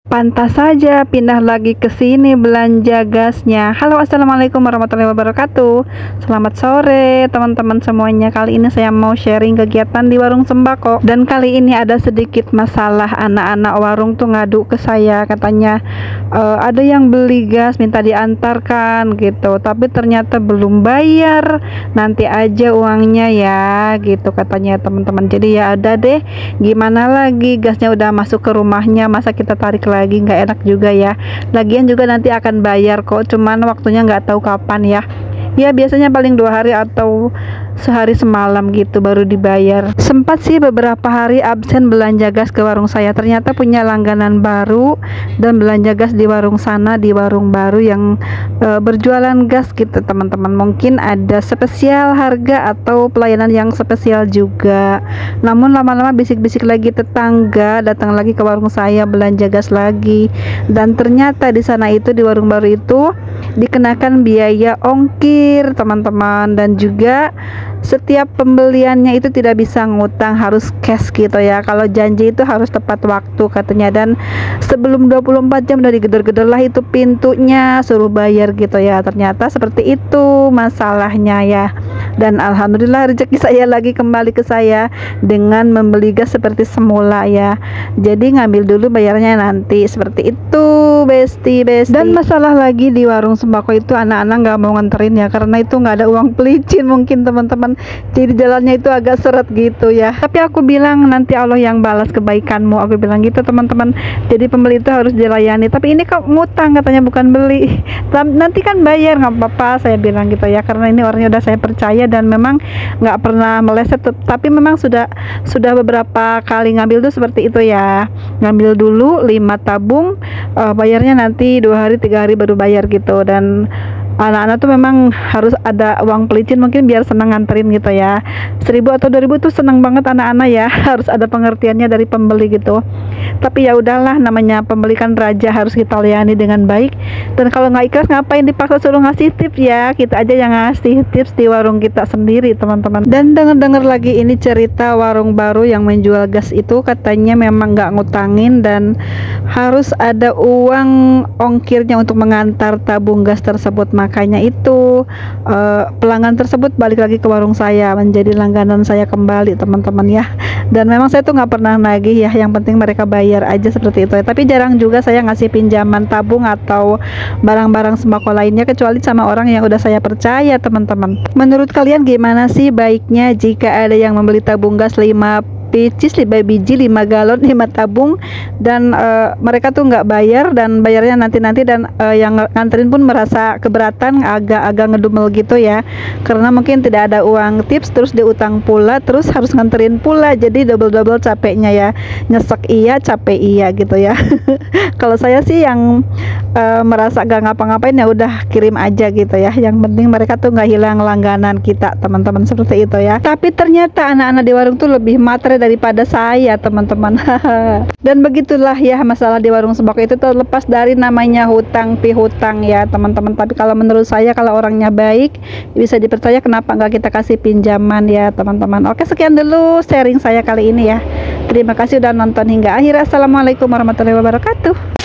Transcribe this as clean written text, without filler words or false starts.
Pantas saja pindah lagi ke sini belanja gasnya. Halo, assalamualaikum warahmatullahi wabarakatuh. Selamat sore teman-teman semuanya. Kali ini saya mau sharing kegiatan di warung sembako. Dan kali ini ada sedikit masalah. Anak-anak warung tuh ngadu ke saya, katanya ada yang beli gas minta diantarkan gitu, tapi ternyata belum bayar. Nanti aja uangnya ya gitu katanya teman-teman. Jadi ya ada deh, gimana lagi, gasnya udah masuk ke rumahnya, masa kita tarik lagi, nggak enak juga ya. Lagian juga nanti akan bayar kok, cuman waktunya nggak tahu kapan ya. Ya biasanya paling 2 hari atau sehari semalam gitu baru dibayar. Sempat sih beberapa hari absen belanja gas ke warung saya, ternyata punya langganan baru dan belanja gas di warung sana, di warung baru yang berjualan gas gitu teman-teman. Mungkin ada spesial harga atau pelayanan yang spesial juga. Namun lama-lama bisik-bisik lagi tetangga datang lagi ke warung saya belanja gas lagi, dan ternyata di sana itu, di warung baru itu, dikenakan biaya ongkir teman-teman, dan juga setiap pembeliannya itu tidak bisa ngutang, harus cash gitu ya. Kalau janji itu harus tepat waktu katanya, dan sebelum 24 jam udah digedor-gedor lah itu pintunya, suruh bayar gitu ya. Ternyata seperti itu masalahnya ya. Dan alhamdulillah rezeki saya lagi kembali ke saya dengan membeli gas seperti semula ya. Jadi ngambil dulu, bayarnya nanti, seperti itu besti. Dan masalah lagi di warung sembako itu, anak-anak nggak mau nganterin ya, karena itu nggak ada uang pelicin mungkin teman-teman. Jadi jalannya itu agak seret gitu ya. Tapi aku bilang nanti Allah yang balas kebaikanmu, aku bilang gitu teman-teman. Jadi pembeli itu harus dilayani. Tapi ini kok ngutang katanya, bukan beli. Nanti kan bayar, nggak apa-apa saya bilang gitu ya, karena ini orangnya udah saya percaya dan memang nggak pernah meleset. Tapi memang sudah beberapa kali ngambil tuh seperti itu ya. Ngambil dulu 5 tabung, bayarnya nanti 2 hari 3 hari baru bayar gitu. Dan anak-anak tuh memang harus ada uang pelicin mungkin biar senang nganterin gitu ya. 1.000 atau 2.000 tuh senang banget anak-anak ya. Harus ada pengertiannya dari pembeli gitu. Tapi ya udahlah, namanya pembeli kan raja, harus kita layani dengan baik. Dan kalau nggak ikhlas ngapain dipaksa suruh ngasih tips ya. Kita aja yang ngasih tips di warung kita sendiri teman-teman. Dan dengar lagi ini cerita warung baru yang menjual gas itu, katanya memang nggak ngutangin dan harus ada uang ongkirnya untuk mengantar tabung gas tersebut. Makanya itu pelanggan tersebut balik lagi ke warung saya, menjadi langganan saya kembali teman-teman ya. Dan memang saya tuh nggak pernah nagih ya, yang penting mereka bayar aja seperti itu ya. Tapi jarang juga saya ngasih pinjaman tabung atau barang-barang sembako lainnya, kecuali sama orang yang udah saya percaya teman-teman. Menurut kalian gimana sih baiknya jika ada yang membeli tabung gas 5 pieces, 5 biji, 5 galon, 5 tabung, dan mereka tuh nggak bayar, dan bayarnya nanti-nanti, dan yang nganterin pun merasa keberatan, agak ngedumel gitu ya, karena mungkin tidak ada uang tips, terus diutang pula, terus harus nganterin pula, jadi double capeknya ya. Nyesek iya, capek iya gitu ya. Kalau saya sih yang merasa gak ngapa-ngapain, ya udah kirim aja gitu ya, yang penting mereka tuh nggak hilang langganan kita teman-teman, seperti itu ya. Tapi ternyata anak-anak di warung tuh lebih matre daripada saya teman-teman. Dan begitulah ya masalah di warung sembako itu, terlepas dari namanya hutang pihutang ya teman-teman. Tapi kalau menurut saya, kalau orangnya baik, bisa dipercaya, kenapa nggak kita kasih pinjaman ya teman-teman. Oke, sekian dulu sharing saya kali ini ya. Terima kasih udah nonton hingga akhir. Assalamualaikum warahmatullahi wabarakatuh.